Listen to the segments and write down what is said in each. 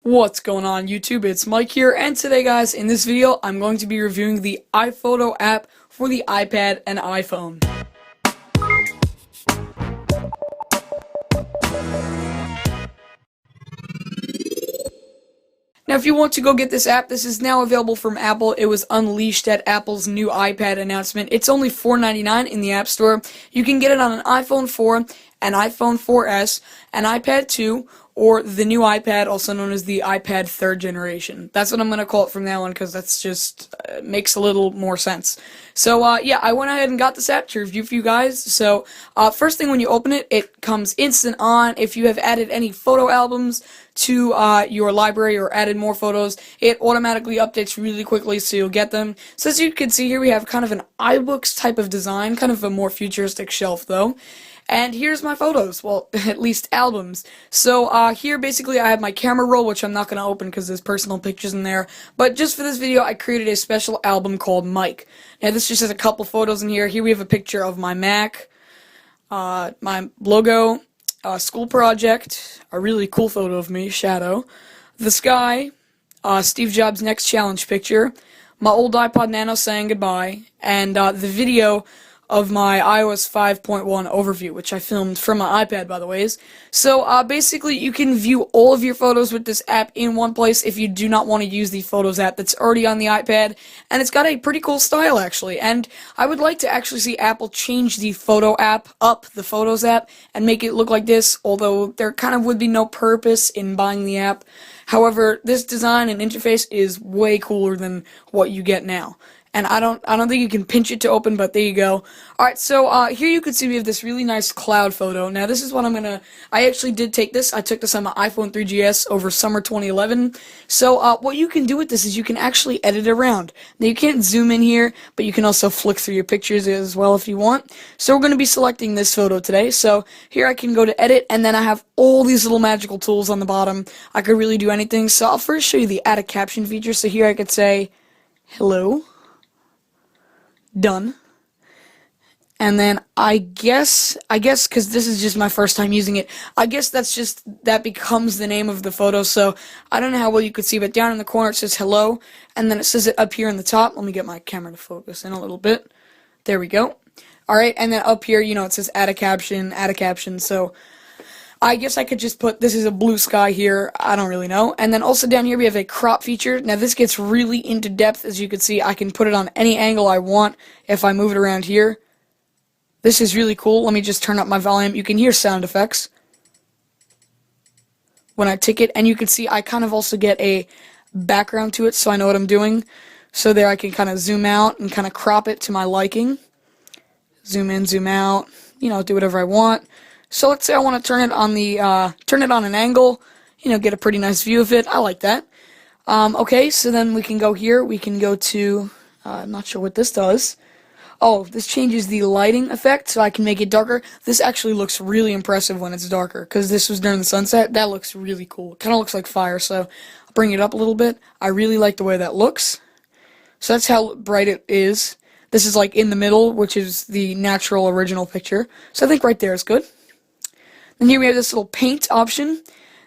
What's going on YouTube? It's Mike here, and today guys, in this video, I'm going to be reviewing the iPhoto app for the iPad and iPhone. Now if you want to go get this app, this is now available from Apple. It was unleashed at Apple's new iPad announcement. It's only $4.99 in the App Store. You can get it on an iPhone 4, an iPhone 4S, an iPad 2, or the new iPad, also known as the iPad 3rd generation. That's what I'm going to call it from now on, because that's just makes a little more sense. So, yeah, I went ahead and got this app to review for you guys. So, first thing when you open it, it comes instant on. If you have added any photo albums to your library or added more photos, it automatically updates really quickly, so you'll get them. So as you can see here, we have kind of an iBooks type of design, kind of a more futuristic shelf though. And here's my photos, well, at least albums. So here basically I have my camera roll, which I'm not going to open because there's personal pictures in there. But just for this video, I created a special album called Mike. Now this just has a couple photos in here. Here we have a picture of my Mac, my logo, school project, a really cool photo of me, shadow, the sky, Steve Jobs' next challenge picture, my old iPod Nano saying goodbye, and the video of my iOS 5.1 overview, which I filmed from my iPad, by the way. So, basically, you can view all of your photos with this app in one place if you do not want to use the Photos app that's already on the iPad, and it's got a pretty cool style, actually, and I would like to actually see Apple change the Photo app up the Photos app and make it look like this, although there kind of would be no purpose in buying the app. However, this design and interface is way cooler than what you get now. And I don't think you can pinch it to open, but there you go. Alright, so here you can see we have this really nice cloud photo. Now this is what I actually did take this. I took this on my iPhone 3GS over summer 2011. So what you can do with this is you can actually edit it around. Now you can't zoom in here, but you can also flick through your pictures as well if you want. So we're going to be selecting this photo today. So here I can go to edit, and then I have all these little magical tools on the bottom. I could really do anything. So I'll first show you the add a caption feature. So here I could say, hello. Done. And then I guess because this is just my first time using it, I guess that becomes the name of the photo. So I don't know how well you could see, but down in the corner it says hello, and then it says it up here in the top. Let me get my camera to focus in a little bit. There we go. Alright, and then up here, it says add a caption, so I guess I could just put, this is a blue sky here, I don't really know. And then also down here we have a crop feature. Now this gets really into depth, as you can see. I can put it on any angle I want if I move it around here. This is really cool. Let me just turn up my volume. You can hear sound effects when I tick it, and you can see I kind of also get a background to it so I know what I'm doing. So there I can kind of zoom out and kind of crop it to my liking. Zoom in, zoom out, do whatever I want. So let's say I want to turn it on an angle, get a pretty nice view of it. I like that. Okay, so then we can go here. We can go to, not sure what this does. Oh, this changes the lighting effect, so I can make it darker. This actually looks really impressive when it's darker, because this was during the sunset. That looks really cool. It kind of looks like fire, so I'll bring it up a little bit. I really like the way that looks. So that's how bright it is. This is like in the middle, which is the natural original picture. So I think right there is good. And here we have this little paint option.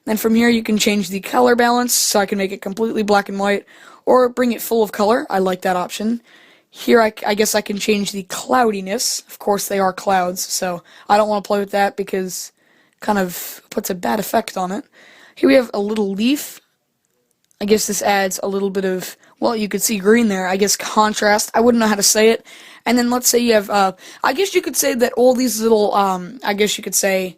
Then from here you can change the color balance, so I can make it completely black and white, or bring it full of color. I like that option. Here I guess I can change the cloudiness. Of course they are clouds, so I don't want to play with that because it kind of puts a bad effect on it. Here we have a little leaf. I guess this adds a little bit of, well, you could see green there, I guess contrast. I wouldn't know how to say it. And then let's say you have, I guess you could say that all these little, I guess you could say,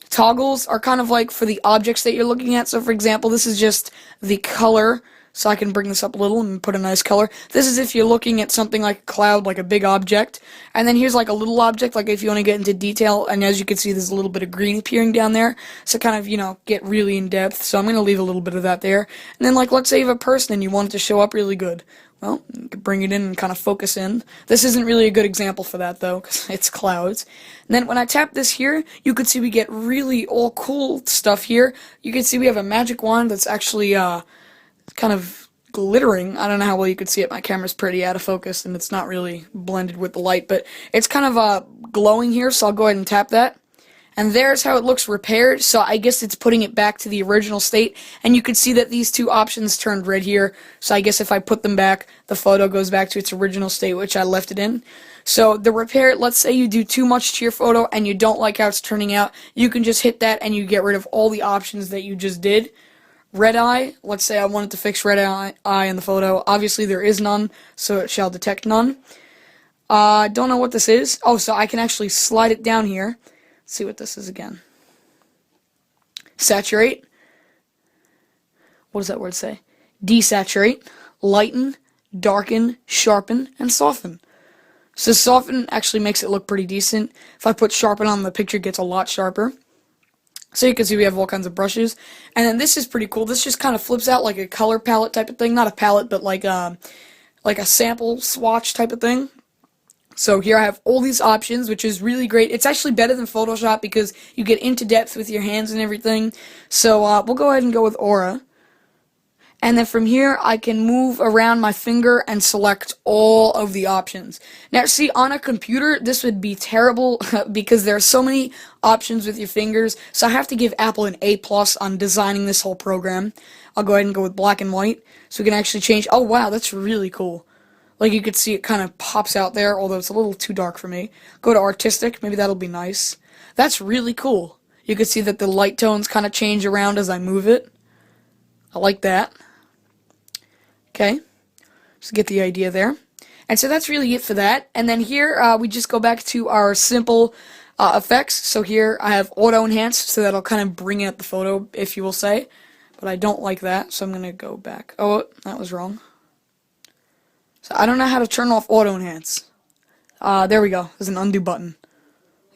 toggles are kind of like for the objects that you're looking at. So for example, this is just the color, so I can bring this up a little and put a nice color. This is if you're looking at something like a cloud, like a big object. And then here's like a little object, like if you want to get into detail, and as you can see there's a little bit of green appearing down there, so kind of, get really in depth. So I'm going to leave a little bit of that there. And then like let's say you have a person and you want it to show up really good. Well, you can bring it in and kind of focus in. This isn't really a good example for that, though, because it's clouds. And then when I tap this here, you can see we get really all cool stuff here. You can see we have a magic wand that's actually kind of glittering. I don't know how well you could see it. My camera's pretty out of focus, and it's not really blended with the light, but it's kind of glowing here, so I'll go ahead and tap that. And there's how it looks repaired, so I guess it's putting it back to the original state, and you can see that these two options turned red here, so I guess if I put them back, the photo goes back to its original state, which I left it in. So the repair, let's say you do too much to your photo and you don't like how it's turning out, you can just hit that and you get rid of all the options that you just did. Red eye, let's say I wanted to fix red eye in the photo, obviously there is none, so it shall detect none. Don't know what this is. Oh, so I can actually slide it down here. Let's see what this is again. Saturate. What does that word say? Desaturate, lighten, darken, sharpen, and soften. So soften actually makes it look pretty decent. If I put sharpen on, the picture gets a lot sharper. So you can see we have all kinds of brushes. And then this is pretty cool. This just kind of flips out like a color palette type of thing. Not a palette, but like a sample swatch type of thing. So here I have all these options, which is really great. It's actually better than Photoshop because you get into depth with your hands and everything. So we'll go ahead and go with Aura. And then from here, I can move around my finger and select all of the options. Now, see, on a computer, this would be terrible because there are so many options with your fingers. So I have to give Apple an A+ on designing this whole program. I'll go ahead and go with black and white. So we can actually change. Oh, wow, that's really cool. Like, you could see it kind of pops out there, although it's a little too dark for me. Go to artistic. Maybe that'll be nice. That's really cool. You can see that the light tones kind of change around as I move it. I like that. Okay, just get the idea there. And so that's really it for that. And then here, we just go back to our simple effects. So here I have auto enhance, so that'll kind of bring out the photo, if you will say. But I don't like that, so I'm going to go back. Oh, that was wrong. So I don't know how to turn off auto enhance. There we go. There's an undo button.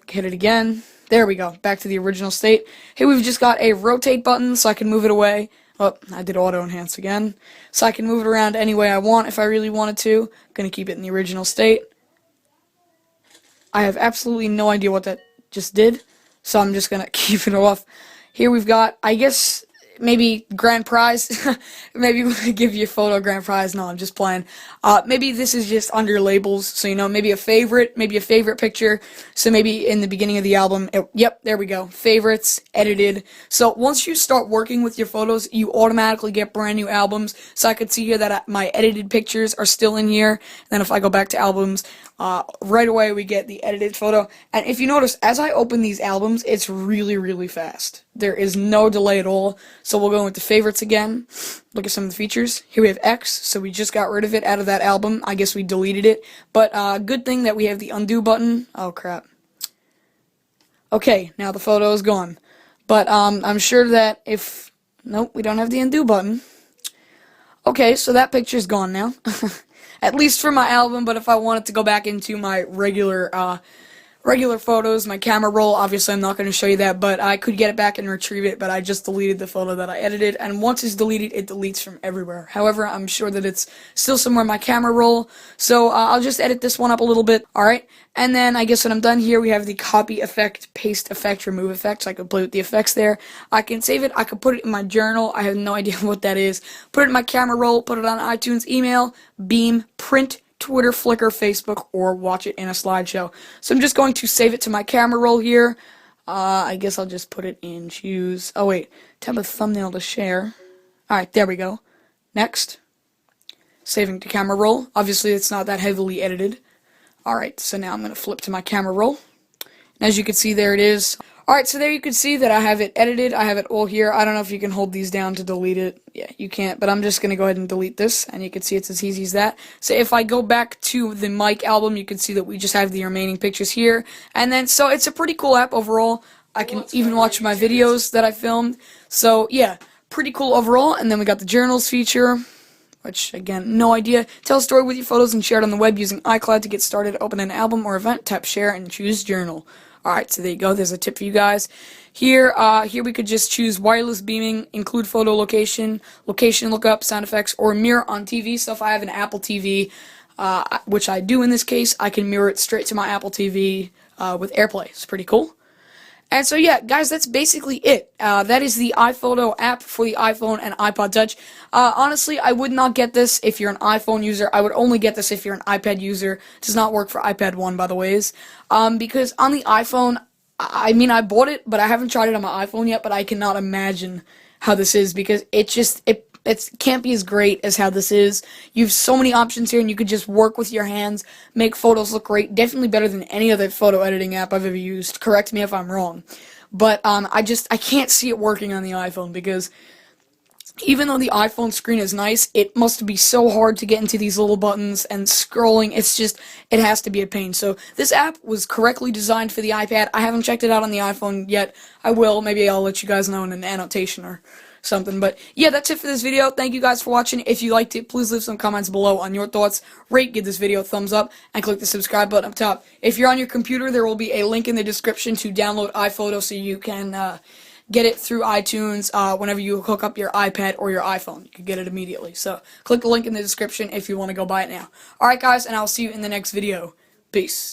Hit it again. There we go. Back to the original state. Here we've just got a rotate button, so I can move it away. Oh, I did auto enhance again. So I can move it around any way I want if I really wanted to. I'm going to keep it in the original state. I have absolutely no idea what that just did, so I'm just going to keep it off. Here we've got, I guess, maybe grand prize. Maybe we'll give you a photo grand prize. No, I'm just playing. Maybe this is just under labels, so you know, maybe a favorite picture. So maybe in the beginning of the album, yep, there we go. Favorites, edited. So once you start working with your photos, you automatically get brand new albums. So I could see here that my edited pictures are still in here. And then if I go back to albums, right away we get the edited photo. And if you notice, as I open these albums, it's really, really fast. There is no delay at all. So we'll go into favorites again. Look at some of the features. Here we have X, so we just got rid of it out of that album. I guess we deleted it. But good thing that we have the undo button. Oh, crap. Okay, now the photo is gone. But I'm sure that if... Nope, we don't have the undo button. Okay, so that picture's gone now. At least for my album, but if I wanted to go back into my regular photos, my camera roll, obviously I'm not going to show you that, but I could get it back and retrieve it, but I just deleted the photo that I edited, and once it's deleted, it deletes from everywhere. However, I'm sure that it's still somewhere in my camera roll, so I'll just edit this one up a little bit, alright? And then I guess when I'm done here, we have the copy effect, paste effect, remove effect, so I could play with the effects there. I can save it, I could put it in my journal, I have no idea what that is. Put it in my camera roll, put it on iTunes, email, Beam, print, Twitter, Flickr, Facebook, or watch it in a slideshow. So I'm just going to save it to my camera roll here. I guess I'll just put it in choose. Oh wait, tab a thumbnail to share. Alright, there we go. Next. Saving to camera roll. Obviously it's not that heavily edited. Alright, so now I'm going to flip to my camera roll. And as you can see, there it is. Alright, so there you can see that I have it edited. I have it all here. I don't know if you can hold these down to delete it. Yeah, you can't, but I'm just going to go ahead and delete this, and you can see it's as easy as that. So if I go back to the Mike album, you can see that we just have the remaining pictures here. And then, so it's a pretty cool app overall. I can even watch my videos that I filmed. So, yeah, pretty cool overall. And then we got the journals feature, which, again, no idea. Tell a story with your photos and share it on the web using iCloud to get started. Open an album or event, tap share, and choose journal. Alright, so there you go. There's a tip for you guys. Here we could just choose wireless beaming, include photo location, location lookup, sound effects, or mirror on TV. So if I have an Apple TV, which I do in this case, I can mirror it straight to my Apple TV with AirPlay. It's pretty cool. And so yeah, guys, that's basically it. That is the iPhoto app for the iPhone and iPod Touch. Honestly, I would not get this if you're an iPhone user. I would only get this if you're an iPad user. It does not work for iPad 1, by the ways. Because on the iPhone, I mean, I bought it, but I haven't tried it on my iPhone yet, but I cannot imagine how this is because it can't be as great as how this is. You have so many options here, and you could just work with your hands, make photos look great. Definitely better than any other photo editing app I've ever used. Correct me if I'm wrong. But I can't see it working on the iPhone because even though the iPhone screen is nice, it must be so hard to get into these little buttons and scrolling. It has to be a pain. So this app was correctly designed for the iPad. I haven't checked it out on the iPhone yet. I will. Maybe I'll let you guys know in an annotation or something. But yeah, that's it for this video. Thank you guys for watching. If you liked it, please leave some comments below on your thoughts. Rate, give this video a thumbs up, and click the subscribe button up top. If you're on your computer, there will be a link in the description to download iPhoto so you can get it through iTunes whenever you hook up your iPad or your iPhone. You can get it immediately. So click the link in the description if you want to go buy it now. Alright guys, and I'll see you in the next video. Peace.